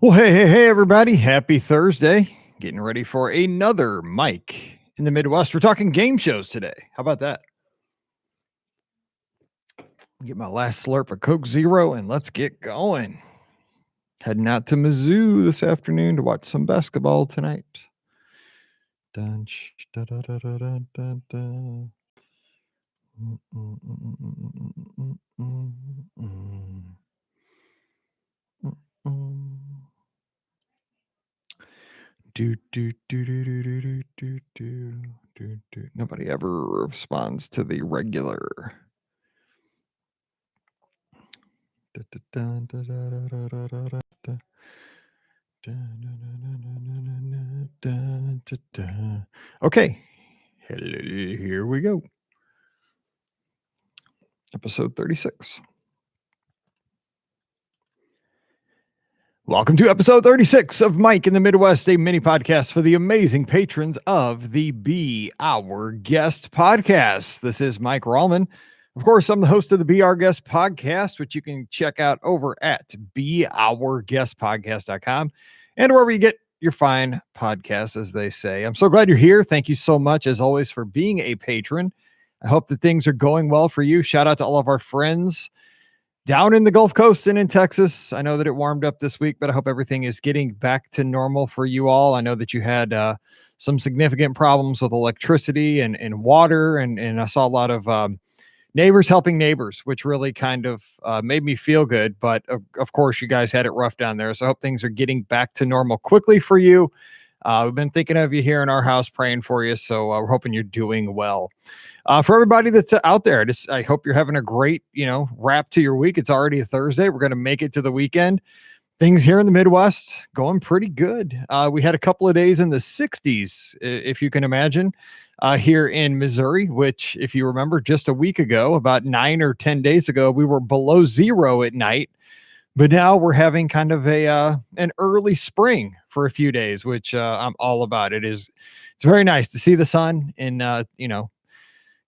Well, hey, everybody. Happy Thursday. Getting ready for another Mike in the Midwest. We're talking game shows today. How about that? Get my last slurp of Coke Zero and let's get going. Heading out to Mizzou this afternoon to watch some basketball tonight. Dun, da, da, da, da, da, da, da. Do. Nobody ever responds to the regular. Okay, here we go. Episode 36. Welcome to episode 36 of Mike in the Midwest, a mini podcast for the amazing patrons of the Be Our Guest podcast. This is Mike Rallman. Of course, I'm the host of the Be Our Guest podcast, which you can check out over at beourguestpodcast.com and wherever you get your fine podcasts, as they say. I'm so glad you're here. Thank you so much, as always, for being a patron. I hope that things are going well for you. Shout out to all of our friends down in the Gulf Coast and in Texas. I know that it warmed up this week, but I hope everything is getting back to normal for you all. I know that you had some significant problems with electricity and water, and I saw a lot of neighbors helping neighbors, which really kind of made me feel good. But of course, you guys had it rough down there. So I hope things are getting back to normal quickly for you. We've been thinking of you here in our house, praying for you. So we're hoping you're doing well. For everybody that's out there, I hope you're having a great, wrap to your week. It's already a Thursday. We're going to make it to the weekend. Things here in the Midwest going pretty good. We had a couple of days in the 60s, if you can imagine, here in Missouri, which, if you remember, just a week ago, about 9 or 10 days ago, we were below zero at night. But now we're having kind of an early spring for a few days, which I'm all about. It's very nice to see the sun and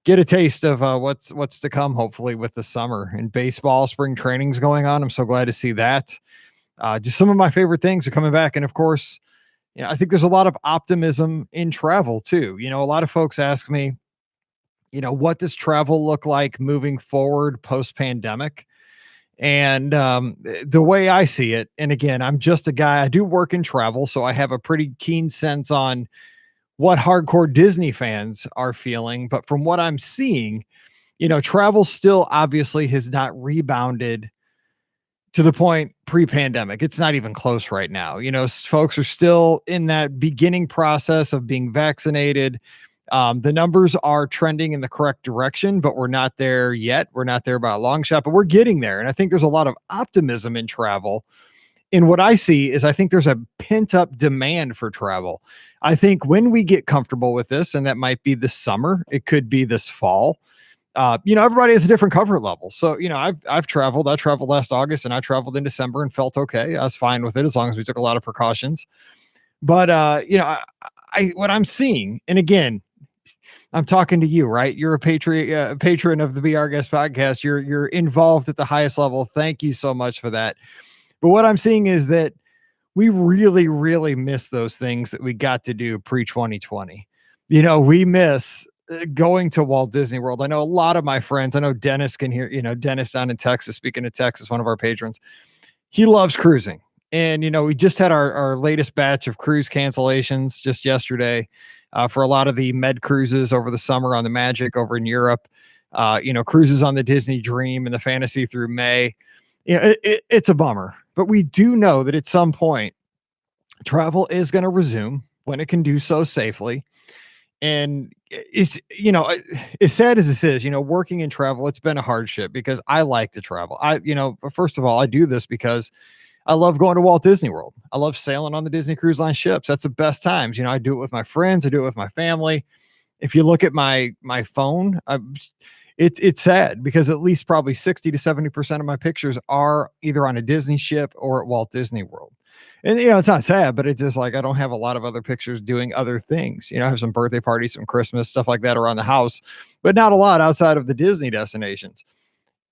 get a taste of what's to come, hopefully, with the summer. And baseball spring training's going on. I'm so glad to see that. Just some of my favorite things are coming back. And of course, I think there's a lot of optimism in travel too. A lot of folks ask me, what does travel look like moving forward post-pandemic? And the way I see it, and again, I'm just a guy, I do work in travel, so I have a pretty keen sense on what hardcore Disney fans are feeling. But from what I'm seeing, travel still obviously has not rebounded to the point pre-pandemic. It's not even close right now. Folks are still in that beginning process of being vaccinated. The numbers are trending in the correct direction, but we're not there yet. We're not there by a long shot, but we're getting there. And I think there's a lot of optimism in travel. And what I see is I think there's a pent-up demand for travel. I think when we get comfortable with this, and that might be this summer, it could be this fall. Everybody has a different comfort level. So, I've traveled. I traveled last August and I traveled in December and felt okay. I was fine with it as long as we took a lot of precautions. But, what I'm seeing, and again, I'm talking to you, right? You're a patron of the Be Our Guest podcast. You're involved at the highest level. Thank you so much for that. But what I'm seeing is that we really, really miss those things that we got to do pre-2020. We miss going to Walt Disney World. I know a lot of my friends, I know Dennis can hear, Dennis down in Texas, speaking of Texas, one of our patrons, he loves cruising. And, we just had our latest batch of cruise cancellations just yesterday for a lot of the med cruises over the summer on the Magic over in Europe, cruises on the Disney Dream and the Fantasy through May. It's a bummer, but we do know that at some point travel is going to resume when it can do so safely. And it's, as sad as this is, working in travel, it's been a hardship because I like to travel. First of all, I do this because I love going to Walt Disney World. I love sailing on the Disney Cruise Line ships. That's the best times. I do it with my friends. I do it with my family. If you look at my phone, it's sad because at least probably 60 to 70% of my pictures are either on a Disney ship or at Walt Disney World. And, it's not sad, but it's just like, I don't have a lot of other pictures doing other things. I have some birthday parties, some Christmas, stuff like that around the house, but not a lot outside of the Disney destinations.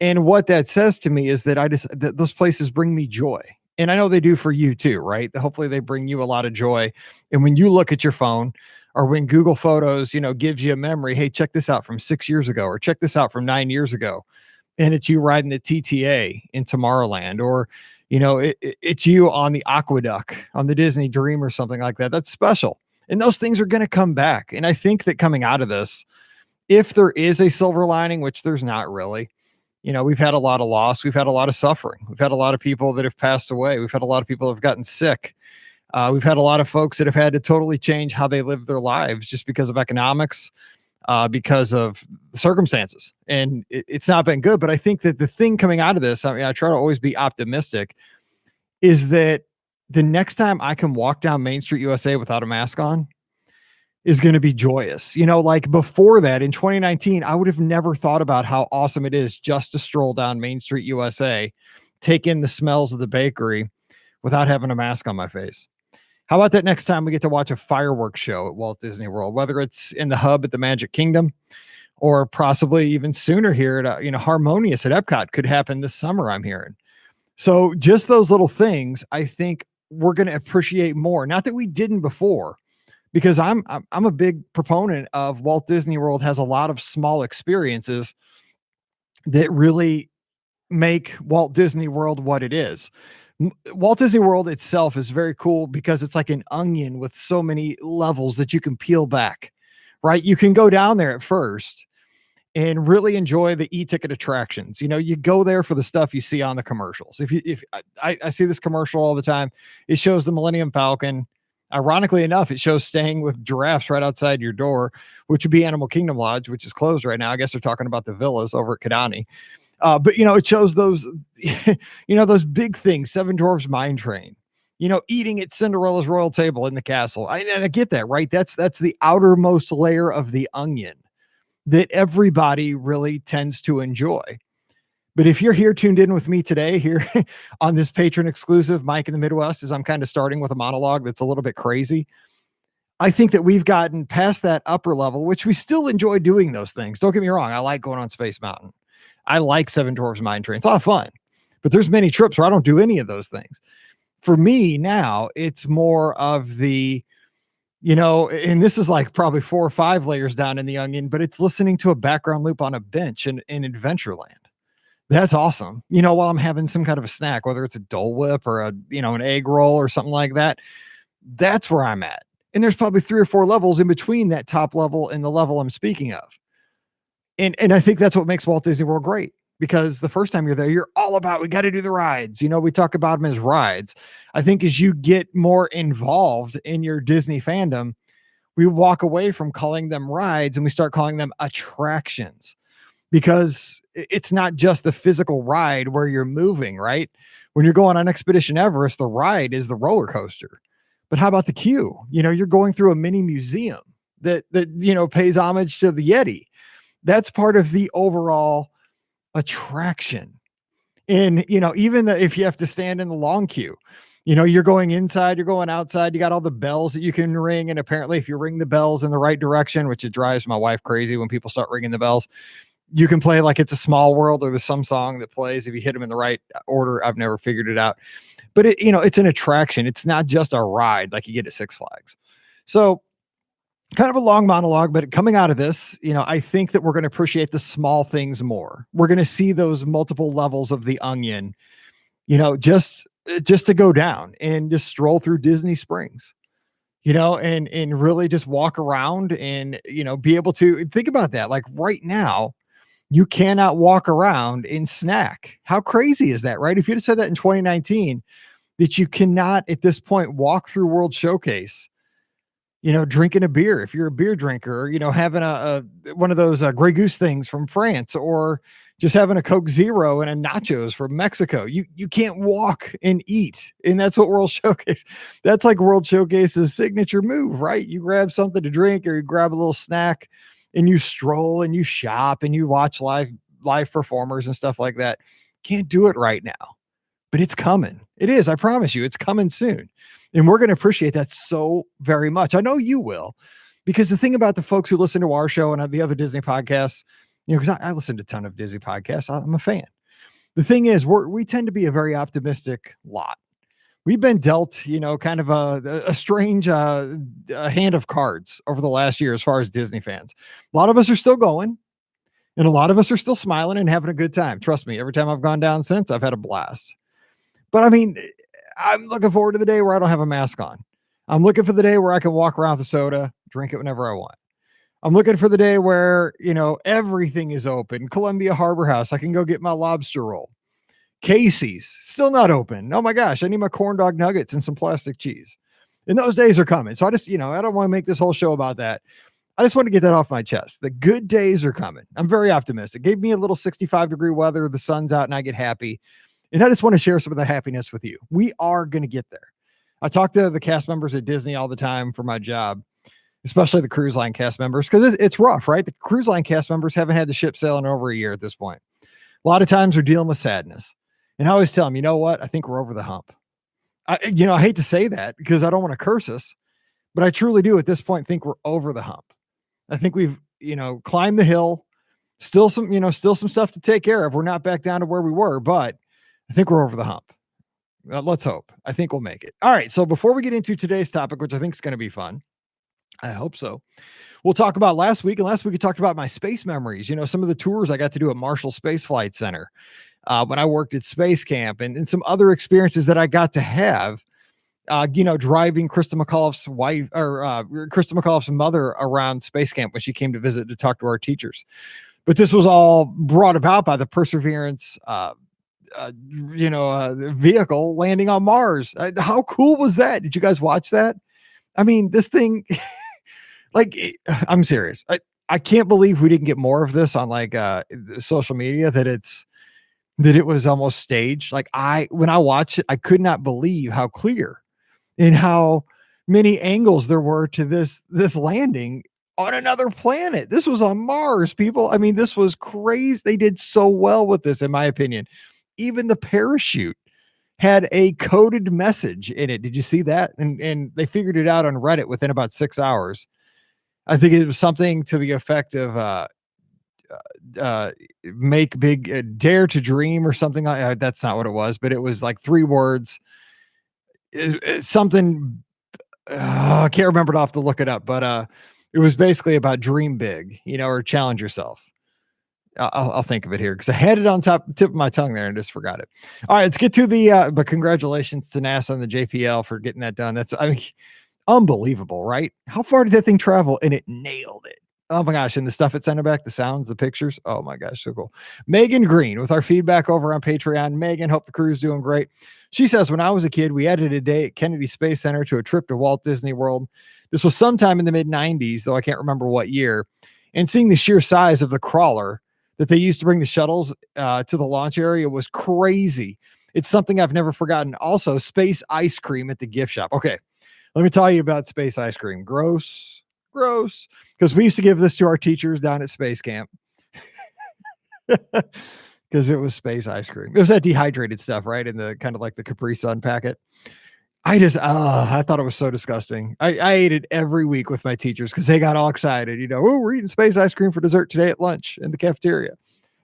And what that says to me is that that those places bring me joy. And I know they do for you too, right? Hopefully they bring you a lot of joy. And when you look at your phone or when Google Photos, gives you a memory, hey, check this out from 6 years ago, or check this out from 9 years ago. And it's you riding the TTA in Tomorrowland, or, it's you on the Aqueduct on the Disney Dream or something like that. That's special. And those things are going to come back. And I think that coming out of this, if there is a silver lining, which there's not really, we've had a lot of loss. We've had a lot of suffering. We've had a lot of people that have passed away. We've had a lot of people that have gotten sick. We've had a lot of folks that have had to totally change how they live their lives just because of economics, because of circumstances. And it's not been good. But I think that the thing coming out of this, I mean, I try to always be optimistic, is that the next time I can walk down Main Street USA without a mask on is going to be joyous. Like before that in 2019, I would have never thought about how awesome it is just to stroll down Main Street USA, take in the smells of the bakery without having a mask on my face. How about that next time we get to watch a fireworks show at Walt Disney World, whether it's in the hub at the Magic Kingdom or possibly even sooner here at, Harmonious at Epcot could happen this summer, I'm hearing. So just those little things, I think we're going to appreciate more. Not that we didn't before, because I'm a big proponent of Walt Disney World has a lot of small experiences that really make Walt Disney World what it is. Walt Disney World itself is very cool because it's like an onion with so many levels that you can peel back, right? You can go down there at first and really enjoy the e-ticket attractions. You go there for the stuff you see on the commercials. If I see this commercial all the time, it shows the Millennium Falcon. Ironically enough, it shows staying with giraffes right outside your door, which would be Animal Kingdom Lodge, which is closed right now. I guess they're talking about the villas over at Kidani. But it shows those, those big things, Seven Dwarfs Mine Train, eating at Cinderella's royal table in the castle. And I get that, right? That's the outermost layer of the onion that everybody really tends to enjoy. But if you're here tuned in with me today here on this patron exclusive Mike in the Midwest, as I'm kind of starting with a monologue that's a little bit crazy, I think that we've gotten past that upper level, which we still enjoy doing those things. Don't get me wrong. I like going on Space Mountain. I like Seven Dwarfs Mine Train. It's a lot of fun, but there's many trips where I don't do any of those things. For me now, it's more of the, and this is like probably 4 or 5 layers down in the onion, but it's listening to a background loop on a bench in Adventureland. That's awesome. While I'm having some kind of a snack, whether it's a Dole Whip or an egg roll or something like that, that's where I'm at. And there's probably 3 or 4 levels in between that top level and the level I'm speaking of. And I think that's what makes Walt Disney World great, because the first time you're there, you're all about, we got to do the rides. We talk about them as rides. I think as you get more involved in your Disney fandom, we walk away from calling them rides and we start calling them attractions, because it's not just the physical ride where you're moving, right? When you're going on Expedition Everest, the ride is the roller coaster. But how about the queue? You're going through a mini museum that pays homage to the Yeti. That's part of the overall attraction. And, even if you have to stand in the long queue, you're going inside, you're going outside, you got all the bells that you can ring. And apparently if you ring the bells in the right direction, which it drives my wife crazy when people start ringing the bells, you can play like It's a Small World, or there's some song that plays if you hit them in the right order. I've never figured it out, but it's an attraction. It's not just a ride like you get at Six Flags. So kind of a long monologue, but coming out of this, I think that we're going to appreciate the small things more. We're going to see those multiple levels of the onion, just to go down and just stroll through Disney Springs, and really just walk around and, be able to think about that. Like right now, you cannot walk around and snack. How crazy is that, right? If you'd have said that in 2019, that you cannot at this point walk through World Showcase, drinking a beer, if you're a beer drinker, or, having a one of those Grey Goose things from France, or just having a Coke Zero and a nachos from Mexico. You can't walk and eat. And that's what World Showcase, that's like World Showcase's signature move, right? You grab something to drink, or you grab a little snack and you stroll and you shop and you watch live performers and stuff like that. Can't do it right now, but it's coming. It is. I promise you, it's coming soon. And we're going to appreciate that so very much. I know you will, because the thing about the folks who listen to our show and the other Disney podcasts, because I listen to a ton of Disney podcasts, I'm a fan. The thing is, we tend to be a very optimistic lot. we've been dealt, kind of a strange a hand of cards over the last year as far as Disney fans. A lot of us are still going, and a lot of us are still smiling and having a good time. Trust me, every time I've gone down since, I've had a blast. But I mean, I'm looking forward to the day where I don't have a mask on. I'm looking for the day where I can walk around with a soda, drink it whenever I want. I'm looking for the day where, everything is open. Columbia Harbor House, I can go get my lobster roll. Casey's still not open. Oh my gosh, I need my corn dog nuggets and some plastic cheese. And those days are coming. So I just, I don't want to make this whole show about that. I just want to get that off my chest. The good days are coming. I'm very optimistic. Gave me a little 65-degree weather. The sun's out and I get happy. And I just want to share some of the happiness with you. We are going to get there. I talk to the cast members at Disney all the time for my job, especially the cruise line cast members, because it's rough, right? The cruise line cast members haven't had the ship sailing over a year at this point. A lot of times they're dealing with sadness. And I always tell them, you know what? I think we're over the hump. I hate to say that because I don't want to curse us, but I truly do at this point think we're over the hump. I think we've, climbed the hill. Still some stuff to take care of. We're not back down to where we were, but I think we're over the hump. Let's hope. I think we'll make it. All right. So before we get into today's topic, which I think is going to be fun, I hope so, we'll talk about last week. And last week we talked about my space memories. Some of the tours I got to do at Marshall Space Flight Center when I worked at Space Camp, and some other experiences that I got to have. Driving Krista McAuliffe's wife or Krista McAuliffe's mother around Space Camp when she came to visit to talk to our teachers. But this was all brought about by the Perseverance, vehicle landing on Mars. How cool was that? Did you guys watch that? I mean, this thing, I'm serious. I can't believe we didn't get more of this on social media, that it was almost staged. When I watched it, I could not believe how clear and how many angles there were to this landing on another planet. This was on Mars, people. I mean, this was crazy. They did so well with this, in my opinion. Even the parachute had a coded message in it. Did you see that? And they figured it out on Reddit within about 6 hours. I think it was something to the effect of make big, dare to dream or something like that. That's not what it was, but it was like 3 words. Something I can't remember it off to look it up, but it was basically about dream big, or challenge yourself. I'll think of it here because I had it on tip of my tongue there and just forgot it. All right, let's get to the but congratulations to NASA and the JPL for getting that done. That's unbelievable, right? How far did that thing travel? And it nailed it. Oh my gosh. And the stuff it sent back, the sounds, the pictures. Oh my gosh. So cool. Megan Green with our feedback over on Patreon. Megan, hope the crew's doing great. She says, when I was a kid, we added a day at Kennedy Space Center to a trip to Walt Disney World. This was sometime in the mid 90s, though I can't remember what year. And seeing the sheer size of the crawler that they used to bring the shuttles to the launch area was crazy. It's something I've never forgotten. Also, space ice cream at the gift shop. Okay. Let me tell you about space ice cream. Gross. Because we used to give this to our teachers down at Space Camp. Because it was space ice cream. It was that dehydrated stuff, right? In the kind of like the Capri Sun packet. I thought it was so disgusting. I ate it every week with my teachers because they got all excited. Oh, we're eating space ice cream for dessert today at lunch in the cafeteria.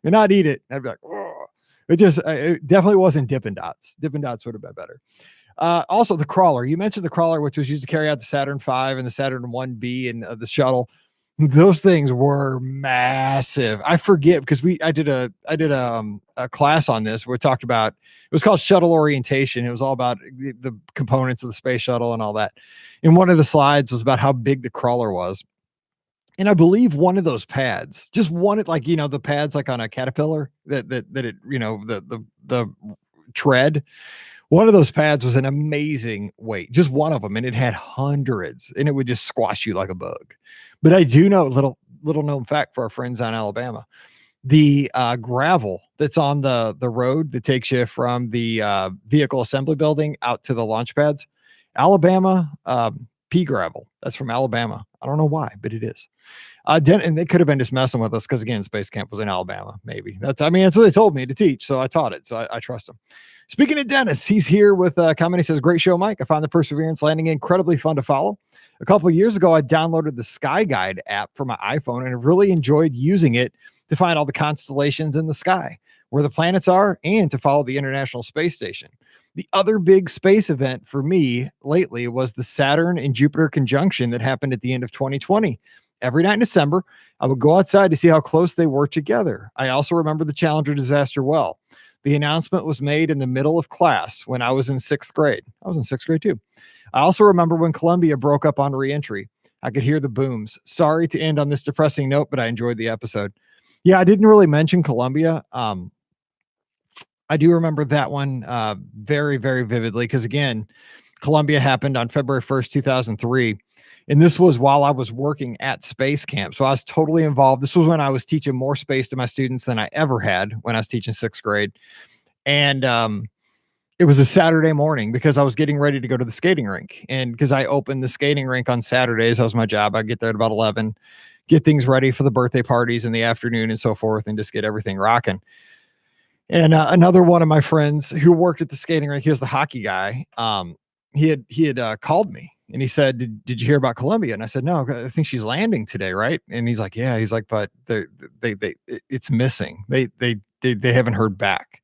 And I'd eat it. I'd be like, oh. It definitely wasn't Dippin' Dots. Dippin' Dots would have been better. Also, the crawler. You mentioned the crawler, which was used to carry out the Saturn V and the Saturn 1B and the shuttle. Those things were massive. I forget because I did a class on this where we talked about, it was called shuttle orientation. It was all about the components of the space shuttle and all that. And one of the slides was about how big the crawler was. And I believe one of those pads, just one, the pads like on a Caterpillar that it, the tread. One of those pads was an amazing weight, just one of them, and it had hundreds, and it would just squash you like a bug. But I do know little known fact for our friends on Alabama, the gravel that's on the road that takes you from the vehicle assembly building out to the launch pads, Alabama pea gravel. That's from Alabama. I don't know why, but it is. And they could have been just messing with us because, again, Space Camp was in Alabama. Maybe that's what they told me to teach, so I taught it. So I trust them. Speaking of Dennis, he's here with a comment. He says, great show, Mike. I found the Perseverance landing incredibly fun to follow. A couple of years ago, I downloaded the Sky Guide app for my iPhone and really enjoyed using it to find all the constellations in the sky, where the planets are, and to follow the International Space Station. The other big space event for me lately was the Saturn and Jupiter conjunction that happened at the end of 2020. Every night in December, I would go outside to see how close they were together. I also remember the Challenger disaster well. The announcement was made in the middle of class when I was in sixth grade. I was in sixth grade too. I also remember when Columbia broke up on reentry. I could hear the booms. Sorry to end on this depressing note, but I enjoyed the episode. Yeah, I didn't really mention Columbia. I do remember that one very, very vividly because, again, Columbia happened on February 1st, 2003. And this was while I was working at Space Camp. So I was totally involved. This was when I was teaching more space to my students than I ever had when I was teaching sixth grade. And it was a Saturday morning because I was getting ready to go to the skating rink. And because I opened the skating rink on Saturdays, that was my job. I'd get there at about 11, get things ready for the birthday parties in the afternoon and so forth, and just get everything rocking. And another one of my friends who worked at the skating rink, he was the hockey guy. He had called me and he said, did you hear about Columbia? And I said, no, I think she's landing today, right? And he's like, yeah. He's like, but it's missing. They haven't heard back.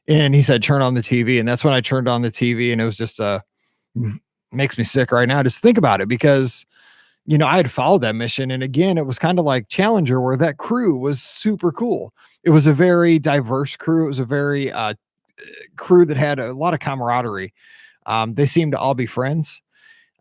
And he said, turn on the TV. And that's when I turned on the TV, and it was just makes me sick right now. Just think about it, because I had followed that mission. And again, it was kind of like Challenger, where that crew was super cool. It was a very diverse crew. It was a very crew that had a lot of camaraderie. They seemed to all be friends.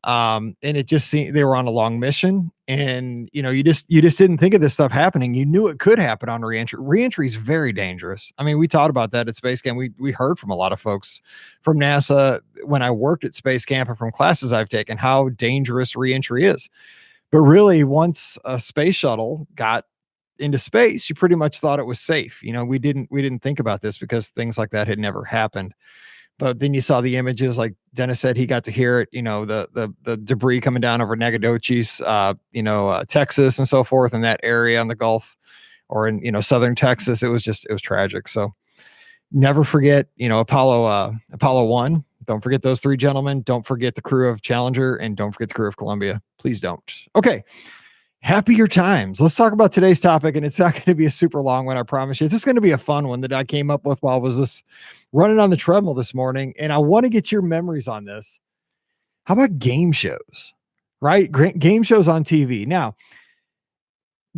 And it just seemed they were on a long mission. And, you just didn't think of this stuff happening. You knew it could happen on reentry. Reentry is very dangerous. I mean, we taught about that at Space Camp. We heard from a lot of folks from NASA when I worked at Space Camp and from classes I've taken how dangerous reentry is. But really, once a space shuttle got into space, you pretty much thought it was safe. We didn't think about this because things like that had never happened. But then you saw the images, like Dennis said, he got to hear it, the debris coming down over Nacogdoches, Texas and so forth, in that area on the Gulf, or in, southern Texas. It was tragic. So never forget, Apollo 1. Don't forget those three gentlemen. Don't forget the crew of Challenger, and don't forget the crew of Columbia. Please don't. Okay. Happier times. Let's talk about today's topic, and it's not going to be a super long one, I promise you. This is going to be a fun one that I came up with while I was running on the treadmill this morning, and I want to get your memories on this. How about game shows, right? Game shows on TV. Now,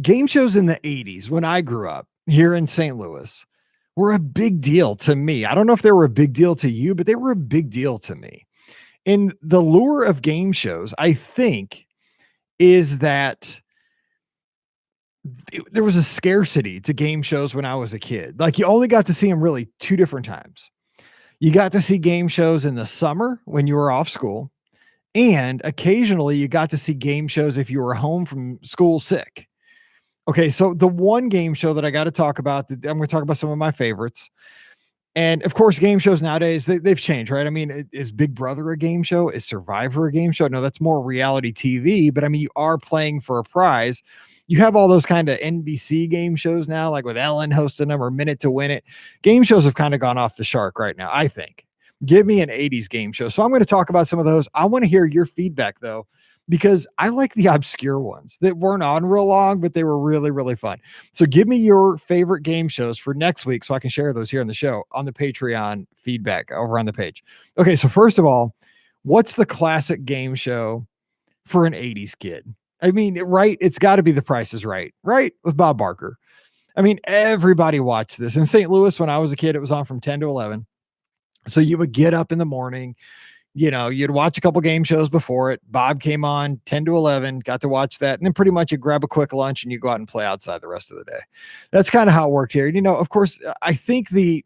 game shows in the 80s, when I grew up here in St. Louis, were a big deal to me. I don't know if they were a big deal to you, but they were a big deal to me. And the lure of game shows, I think, is that there was a scarcity to game shows when I was a kid. Like, you only got to see them really two different times. You got to see game shows in the summer when you were off school, and occasionally you got to see game shows if you were home from school sick. Okay, so the one game show that I got to talk about, I'm going to talk about some of my favorites. And of course, game shows nowadays, they've changed, right? I mean, is Big Brother a game show? Is Survivor a game show? No, that's more reality TV. But I mean, you are playing for a prize. You have all those kind of NBC game shows now, like with Ellen hosting them, or Minute to Win It. Game shows have kind of gone off the shark right now, I think. Give me an 80s game show. So I'm going to talk about some of those. I want to hear your feedback, though, because I like the obscure ones that weren't on real long, but they were really, really fun. So give me your favorite game shows for next week so I can share those here on the show, on the Patreon feedback over on the page. Okay, so first of all, what's the classic game show for an 80s kid? I mean, right? It's got to be The Price is Right, right? With Bob Barker. I mean, everybody watched this. In St. Louis, when I was a kid, it was on from 10 to 11. So you would get up in the morning, you'd watch a couple game shows before it. Bob came on 10 to 11, got to watch that. And then pretty much you grab a quick lunch and you go out and play outside the rest of the day. That's kind of how it worked here. Of course, I think the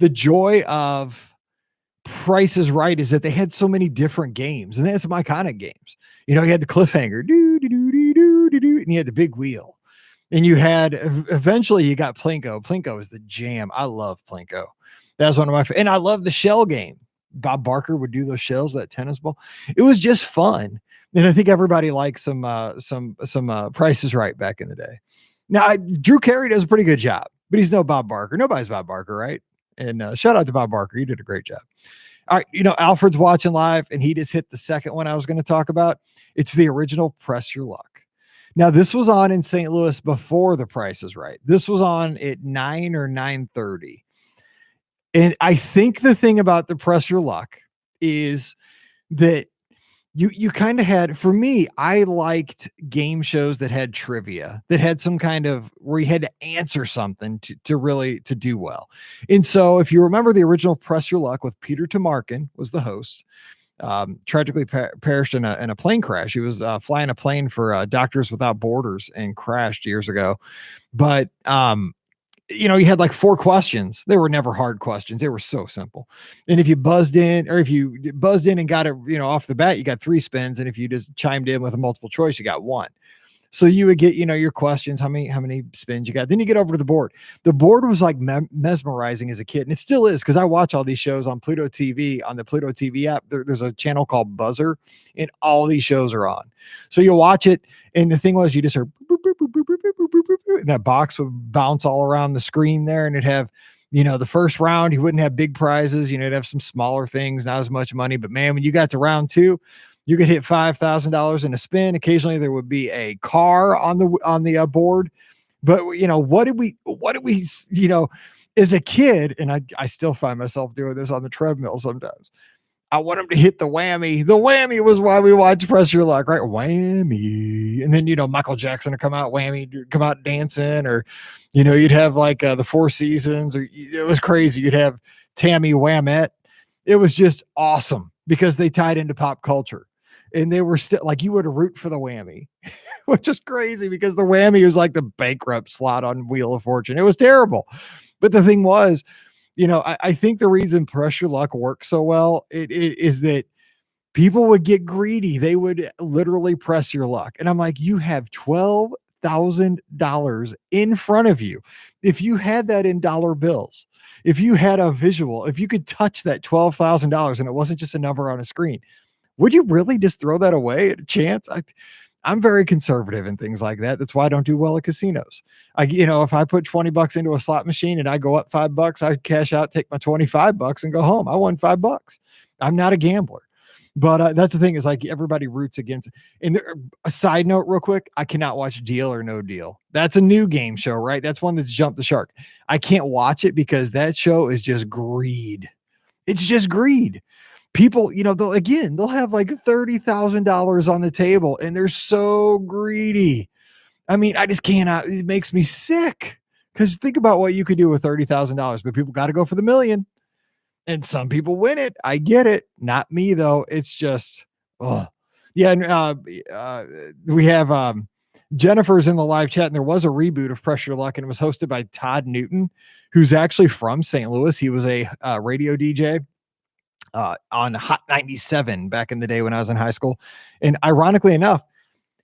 joy of Price is Right is that they had so many different games, and they had some iconic games. You had the cliffhanger, and you had the big wheel, and you had, eventually you got Plinko. Plinko is the jam. I love Plinko. That's one of my, and I love the shell game. Bob Barker would do those shells, that tennis ball. It was just fun. And I think everybody likes some Price is Right back in the day. Now, Drew Carey does a pretty good job, but he's no Bob Barker. Nobody's Bob Barker, right? And shout out to Bob Barker. You did a great job. All right. Alfred's watching live, and he just hit the second one I was going to talk about. It's the original Press Your Luck. Now, this was on in St. Louis before The Price is Right. This was on at 9 or 9:30. And I think the thing about the Press Your Luck is that you kind of had, for me, I liked game shows that had trivia, that had some kind of where you had to answer something to really to do well. And so if you remember the original Press Your Luck with Peter Tamarkin was the host, tragically perished in a plane crash. He was flying a plane for Doctors Without Borders and crashed years ago. But you had like 4 questions. They were never hard questions. They were so simple. And if you buzzed in, or if you buzzed in and got it, off the bat, you got 3 spins. And if you just chimed in with a multiple choice, you got 1. So you would get, your questions, how many spins you got. Then you get over to the board. The board was like mesmerizing as a kid. And it still is, because I watch all these shows on Pluto TV, on the Pluto TV app. There's a channel called Buzzer, and all these shows are on. So you watch it. And the thing was, you just heard boop, boop, boop, boop, boop, boop, boop, boop, boop, and that box would bounce all around the screen there. And it'd have, the first round, you wouldn't have big prizes. You'd have some smaller things, not as much money. But man, when you got to round 2, you could hit $5,000 in a spin. Occasionally there would be a car on the board. But what did we, as a kid, and I still find myself doing this on the treadmill sometimes. I want him to hit the whammy. The whammy was why we watched Press Your Luck, right? Whammy. And then, Michael Jackson would come out dancing, or, you'd have like the Four Seasons, or it was crazy. You'd have Tammy Whamette. It was just awesome because they tied into pop culture. And they were still like, you would root for the whammy, which is crazy because the whammy was like the bankrupt slot on Wheel of Fortune. It was terrible. But the thing was, I think the reason Press Your Luck works so well is that people would get greedy. They would literally press your luck. And I'm like, you have $12,000 in front of you. If you had that in dollar bills, if you had a visual, if you could touch that $12,000 and it wasn't just a number on a screen, would you really just throw that away at a chance? I'm very conservative in things like that. That's why I don't do well at casinos. If I put $20 into a slot machine and I go up $5, I cash out, take my $25 and go home. I won $5. I'm not a gambler. But that's the thing, is like everybody roots against it. And a side note real quick, I cannot watch Deal or No Deal. That's a new game show, right? That's one that's jumped the shark. I can't watch it because that show is just greed. It's just greed. People, they'll have like $30,000 on the table and they're so greedy. I mean, I just cannot, it makes me sick, because think about what you could do with $30,000, but people got to go for the million. And some people win it. I get it. Not me though. It's just, oh yeah. And we have Jennifer's in the live chat, and there was a reboot of Press Your Luck, and it was hosted by Todd Newton, who's actually from St. Louis. He was a radio DJ on Hot 97 back in the day when I was in high school. And ironically enough,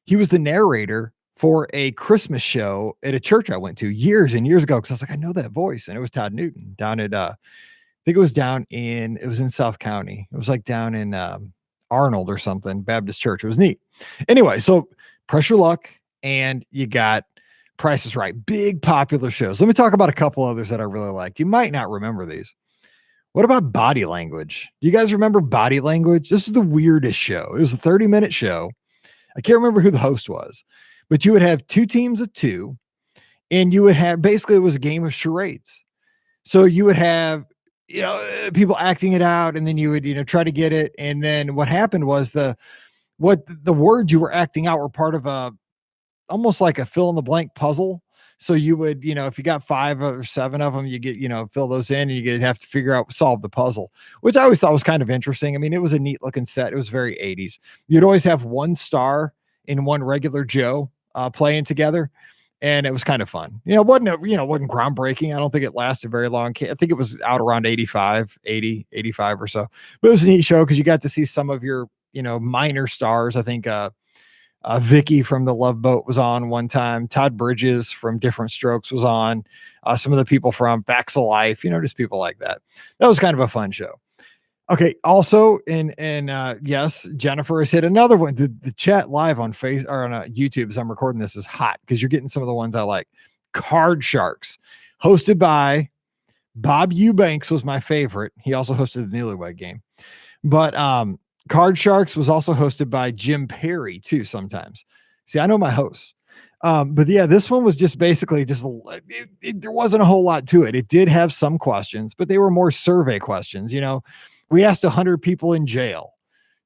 he was the narrator for a Christmas show at a church I went to years and years ago, because I was like, I know that voice. And it was Todd Newton down at, I think it was in South County. It was like down in Arnold or something, Baptist church. It was neat. Anyway, so Press Your Luck, and you got Price is Right. Big popular shows. Let me talk about a couple others that I really liked. You might not remember these. What about Body Language? Do you guys remember Body Language? This is the weirdest show. It was a 30-minute show. I can't remember who the host was, but you would have 2 teams of 2, and you would have, basically it was a game of charades. So you would have, people acting it out, and then you would, try to get it. And then what happened was the words you were acting out were part of almost like a fill in the blank puzzle. So you would, if you got 5 or 7 of them, you get, fill those in, and you have to solve the puzzle, which I always thought was kind of interesting. I mean, it was a neat looking set. It was very 80s. You'd always have one star and one regular Joe playing together. And it was kind of fun. It wasn't groundbreaking. I don't think it lasted very long. I think it was out around 85 or so, but it was a neat show because you got to see some of your, minor stars. I think, Vicky from the Love Boat was on one time. Todd Bridges from Different Strokes was on. Some of the people from Facts of Life, just people like that. That was kind of a fun show. Okay. Also, yes, Jennifer has hit another one. The chat live on YouTube as I'm recording this is hot, because you're getting some of the ones I like. Card Sharks, hosted by Bob Eubanks, was my favorite. He also hosted the Newlywed Game, but Card Sharks was also hosted by Jim Perry too. Sometimes, see, I know my hosts. But yeah, this one was just basically there wasn't a whole lot to it. It did have some questions, but they were more survey questions. We asked 100 people in jail,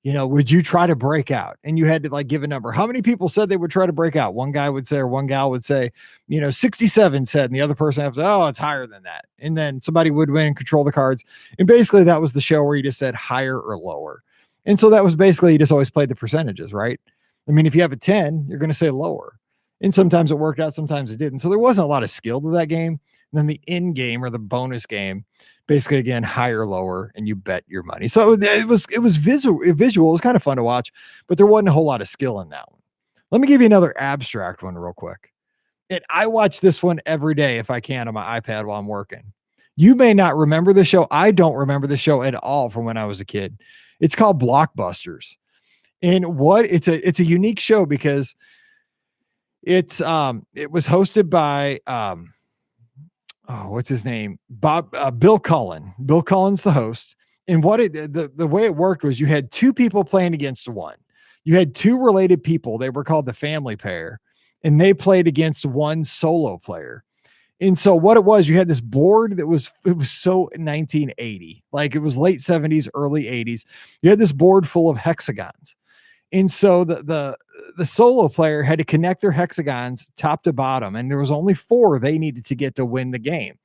would you try to break out? And you had to like give a number. How many people said they would try to break out? One guy would say, or one gal would say, 67 said, and the other person would say, oh, it's higher than that. And then somebody would win and control the cards. And basically that was the show where you just said higher or lower. And so that was basically, you just always played the percentages, right? I mean, if you have a 10, you're going to say lower. And sometimes it worked out, sometimes it didn't. So there wasn't a lot of skill to that game. And then the end game or the bonus game, basically again, higher, lower, and you bet your money. So it was visual. It was kind of fun to watch, but there wasn't a whole lot of skill in that one. Let me give you another abstract one real quick. And I watch this one every day if I can on my iPad while I'm working. You may not remember the show. I don't remember the show at all from when I was a kid. It's called Blockbusters. And it's a unique show because it was hosted by what's his name? Bill Cullen. Bill Cullen's the host. And the way it worked was you had two people playing against one. You had two related people. They were called the family pair, and they played against one solo player. And so what it was, you had this board it was so 1980, like it was late 70s, early 80s. You had this board full of hexagons. And so the solo player had to connect their hexagons top to bottom, and there was only 4 they needed to get to win the game.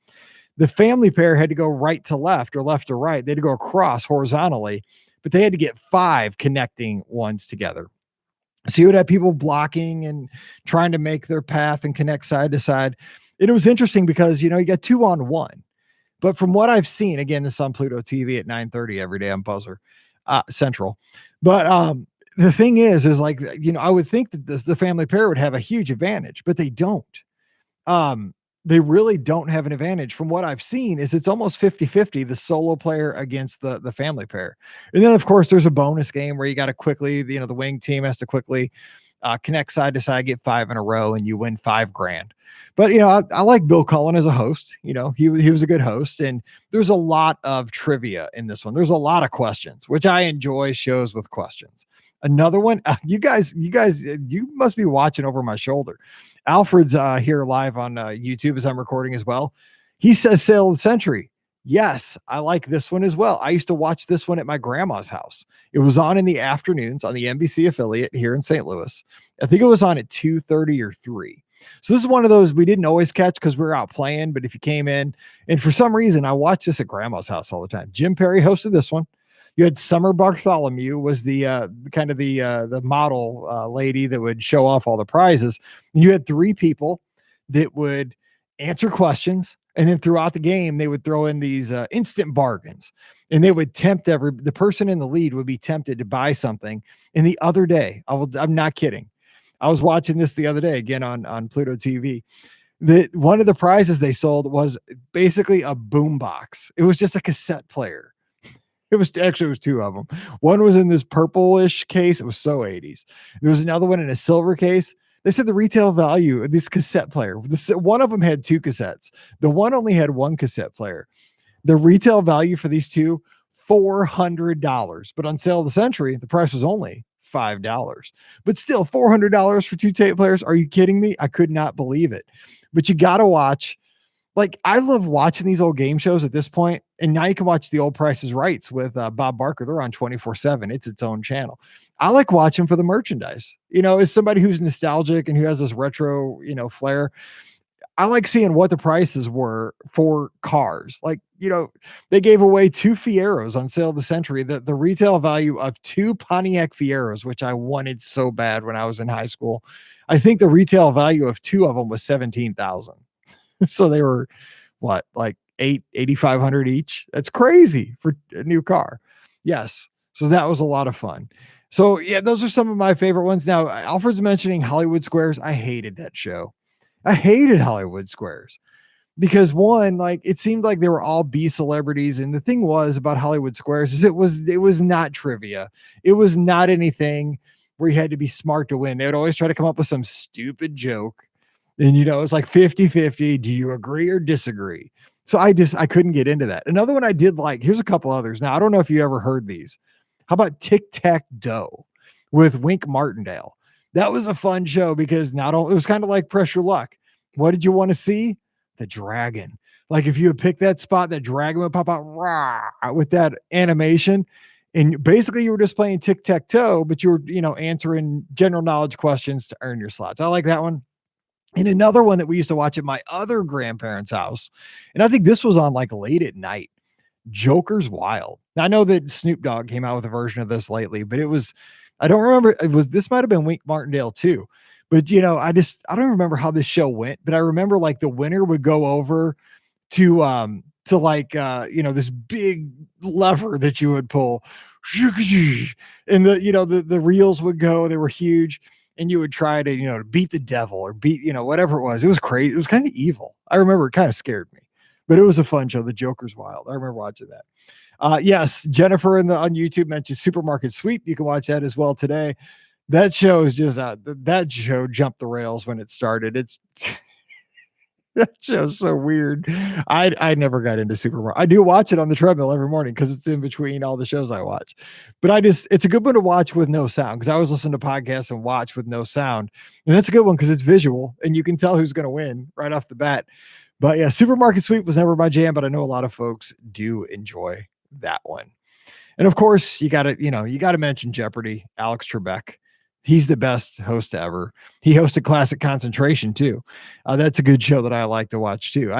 The family pair had to go right to left or left to right. They had to go across horizontally, but they had to get 5 connecting ones together. So you would have people blocking and trying to make their path and connect side to side. And it was interesting because, you got 2-on-1. But from what I've seen, again, this is on Pluto TV at 9:30 every day on Buzzer Central. But the thing is like, I would think that the family pair would have a huge advantage, but they don't. They really don't have an advantage. From what I've seen is it's almost 50-50, the solo player against the family pair. And then of course there's a bonus game where you got to quickly, the wing team has to quickly connect side to side, get 5 in a row, and you win $5,000. But I like Bill Cullen as a host. He was a good host, and there's a lot of trivia in this one. There's a lot of questions, which I enjoy shows with questions. Another one, you guys, you must be watching over my shoulder. Alfred's here live on YouTube as I'm recording as well. He says Sale of the Century. Yes, I like this one as well. I used to watch this one at my grandma's house. It was on in the afternoons on the NBC affiliate here in St. Louis. I think it was on at 2:30 or 3. So this is one of those we didn't always catch because we were out playing. But if you came in, and for some reason, I watched this at grandma's house all the time. Jim Perry hosted this one. You had Summer Bartholomew was the kind of the model lady that would show off all the prizes. And you had 3 people that would answer questions. And then throughout the game, they would throw in these instant bargains, and they would tempt the person in the lead would be tempted to buy something. And the other day, I'm not kidding, I was watching this the other day again on Pluto TV. One of the prizes they sold was basically a boombox. It was just a cassette player. It was 2 of them. One was in this purplish case. It was so 80s. There was another one in a silver case. They said the retail value of this cassette player, one of them had 2 cassettes. The one only had 1 cassette player. The retail value for these 2, $400. But on Sale of the Century, the price was only $5. But still, $400 for 2 tape players. Are you kidding me? I could not believe it. But you got to watch. Like, I love watching these old game shows at this point. And now you can watch the old Price is Rights with Bob Barker. They're on 24/7. It's its own channel. I like watching for the merchandise. As somebody who's nostalgic and who has this retro, flair, I like seeing what the prices were for cars. Like, they gave away 2 Fieros on Sale of the Century. The retail value of 2 Pontiac Fieros, which I wanted so bad when I was in high school. I think the retail value of 2 of them was $17,000. So they were like $8,500 each. That's crazy for a new car. Yes. So that was a lot of fun. So yeah, those are some of my favorite ones. Now, Alfred's mentioning Hollywood Squares. I hated that show. I hated Hollywood Squares because one, like, it seemed like they were all B celebrities. And the thing was about Hollywood Squares is it was not trivia. It was not anything where you had to be smart to win. They would always try to come up with some stupid joke. And, it's like 50-50. Do you agree or disagree? So I couldn't get into that. Another one I did like, here's a couple others. Now, I don't know if you ever heard these. How about Tic Tac Doe with Wink Martindale? That was a fun show because not only it was kind of like Press Your Luck. What did you want to see? The dragon. Like if you would pick that spot, that dragon would pop out rah, with that animation. And basically you were just playing tic-tac-toe, but you were, answering general knowledge questions to earn your slots. I like that one. And another one that we used to watch at my other grandparents' house, and I think this was on like late at night, Joker's Wild. Now, I know that Snoop Dogg came out with a version of this lately, but I don't remember, this might have been Wink Martindale too. But I don't remember how this show went, but I remember like the winner would go over to like this big lever that you would pull, and the reels would go, they were huge, and you would try to to beat the devil or beat whatever it was. It was crazy. It was kind of evil. I remember it kind of scared me, but it was a fun show. The Joker's Wild. I remember watching that. Yes, Jennifer on YouTube mentioned Supermarket Sweep. You can watch that as well today. That show is just that show jumped the rails when it started. It's that show's so weird. I never got into Supermarket. I do watch it on the treadmill every morning because it's in between all the shows I watch. But it's a good one to watch with no sound, because I always listen to podcasts and watch with no sound. And that's a good one because it's visual and you can tell who's going to win right off the bat. But yeah, Supermarket Sweep was never my jam, but I know a lot of folks do enjoy that one. And of course, you got to mention Jeopardy, Alex Trebek. He's the best host ever. He hosted Classic Concentration too. That's a good show that I like to watch too.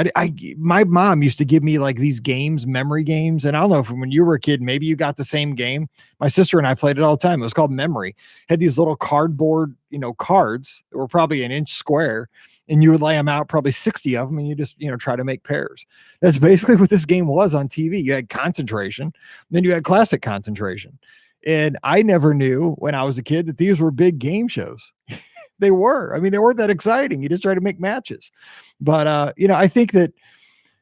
My mom used to give me like these games, memory games. And I don't know if when you were a kid, maybe you got the same game. My sister and I played it all the time. It was called Memory. Had these little cardboard, cards that were probably an inch square, and you would lay them out, probably 60 of them, and you just, try to make pairs. That's basically what this game was on TV. You had Concentration, then you had Classic Concentration. And I never knew when I was a kid that these were big game shows. They were. I mean, they weren't that exciting. You just try to make matches. But, I think that,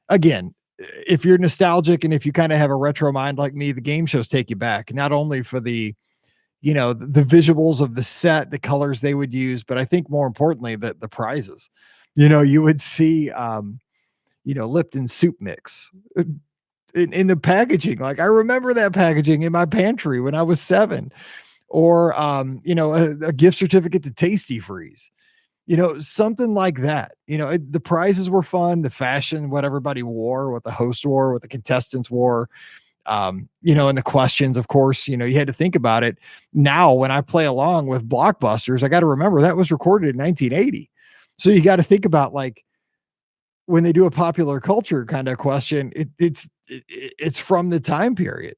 again, if you're nostalgic and if you kind of have a retro mind like me, the game shows take you back, not only for the visuals of the set, the colors they would use, but I think more importantly, the prizes. You would see, Lipton soup mix in the packaging. Like I remember that packaging in my pantry when I was 7, or, a gift certificate to Tasty Freeze, something like that. The prizes were fun, the fashion, what everybody wore, what the host wore, what the contestants wore, and the questions, of course, you had to think about it. Now, when I play along with Blockbusters, I got to remember that was recorded in 1980. So you got to think about like, when they do a popular culture kind of question, it's from the time period.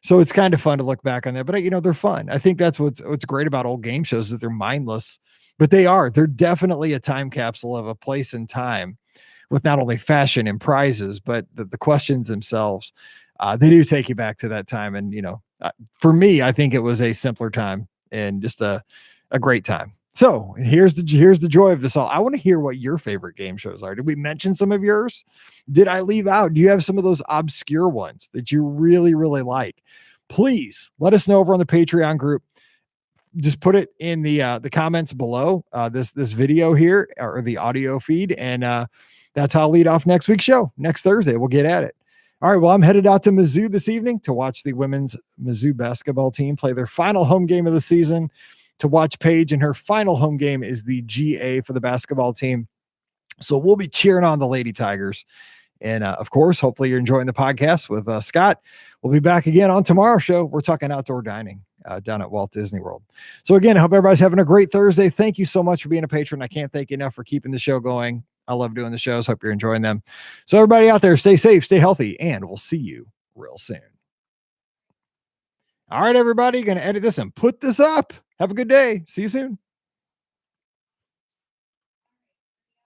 So it's kind of fun to look back on that, but they're fun. I think that's what's great about old game shows, that they're mindless, but they're definitely a time capsule of a place and time, with not only fashion and prizes, but the questions themselves. They do take you back to that time. And, for me, I think it was a simpler time and just a great time. So here's the joy of this all. I want to hear what your favorite game shows are. Did we mention some of yours? Did I leave out? Do you have some of those obscure ones that you really, really like? Please let us know over on the Patreon group. Just put it in the comments below this video here, or the audio feed. And that's how I'll lead off next week's show. Next Thursday, we'll get at it. All right, well, I'm headed out to Mizzou this evening to watch the women's Mizzou basketball team play their final home game of the season. To watch Paige, and her final home game is the GA for the basketball team. So we'll be cheering on the Lady Tigers. And of course, hopefully you're enjoying the podcast with Scott. We'll be back again on tomorrow's show. We're talking outdoor dining down at Walt Disney World. So again, I hope everybody's having a great Thursday. Thank you so much for being a patron. I can't thank you enough for keeping the show going. I love doing the shows. Hope you're enjoying them. So everybody out there, stay safe, stay healthy, and we'll see you real soon. All right, everybody, going to edit this and put this up. Have a good day. See you soon.